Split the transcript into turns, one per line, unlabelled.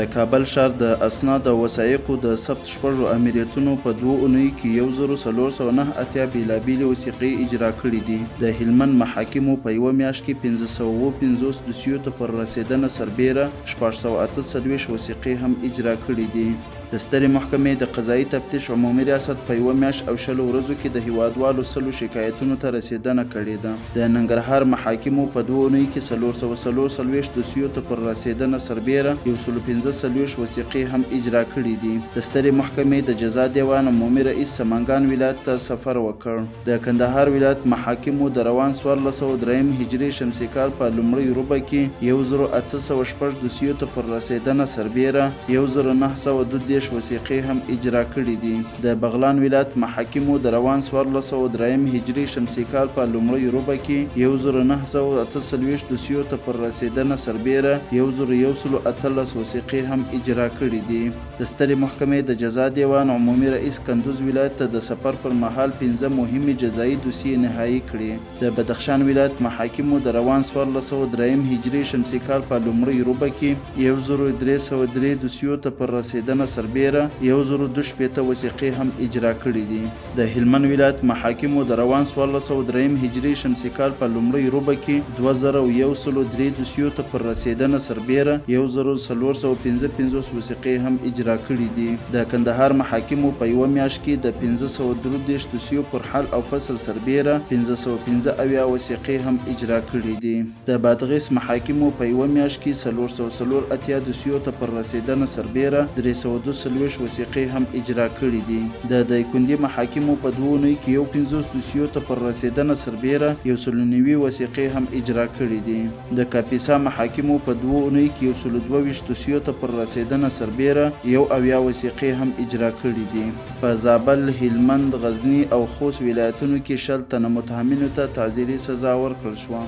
د کابل ښار د اسناد او وثایقو د ثبت شپږو امریتونو په 2 اونیو کې 1409 بیلابیلې وثیقې اجرا کړي دي. د هلمند محاکمو په یوه میاشت کې 550 دوسیو ته پر رسېدنه سربیره 648 وثیقې هم اجرا کړي دي. د سترې محکمې د قضایي تفتیش عمومي ریاست په یوه میاشت او 20 ورځو کې د هیوادوالو 100 شکایتونو ته رسېدنه کړې ده. د ننګرهار محاکمو په 2 اونیو کې 444 دوسیو ته پر رسېدنه سربیره 145 وثیقې هم اجرا کړي دي. د سترې محکمې د جزا دیوان عمومي رئیس سمنګان ولایت ته سفر وکړ. د کندهار ولایت محاکمو د روان 1403 هجري شمسي کال په لومړۍ روبه کې 1806 دوسیو ته پر رسېدنه سربیره 1932 وثیقې هم اجرا کړي دي. د بغلان ولایت محاکمو د روان 1403 هجري شمسي کال په لومړۍ روبه کې 1948 دوسیو ته پر رسېدنه سربیره 1118 وثیقې هم اجرا کړي دي. د سترې محکمې د جزا دیوان عمومي رئیس کندوز ولایت ته د سفر پر مهال 15 مهمې جزایي دوسیې نهایي کړي. د بدخشان ولایت محاکمو د روان 1403 هجري شمسي کال په لومړۍ روبه کې 1303 دوسیو ته پر رسېدنه سربیره 1022 وثیقې هم اجرا کړي دي. د هلمند ولایت محاکمو د روان 1403 هجري شمسي کال په لومړۍ روبه کې 2103 دوسیو ته پر رسېدنه سربیره 1455 وثیقې هم اجرا کړي دي. د کندهار محاکمو په یوه میاشت کې د 533 دوسیو پر حل او فصل سربیره 515 وثیقې هم اجرا کړي دي. د بادغیس محاکمو په یوه میاشت کې 404 دوسیو ته پر رسېدنه سربیره 342 وثیقې هم اجرا کړي دي. د دایکنډي محاکمو په 2 اونیو کې 50 دوسیو ته پر رسېدنه سربیره 190 وثیقې هم اجرا کړي دي. د کاپیسا محاکمو په 2 اونیو کې 122 دوسیو ته پر رسېدنه سربیره 71 وثیقې هم اجرا کړي دي. په زابل، هلمند، غزني او خوست ولایتونو کې 60 تنه متهمینو ته تعزیري سزا ورکړل شوه.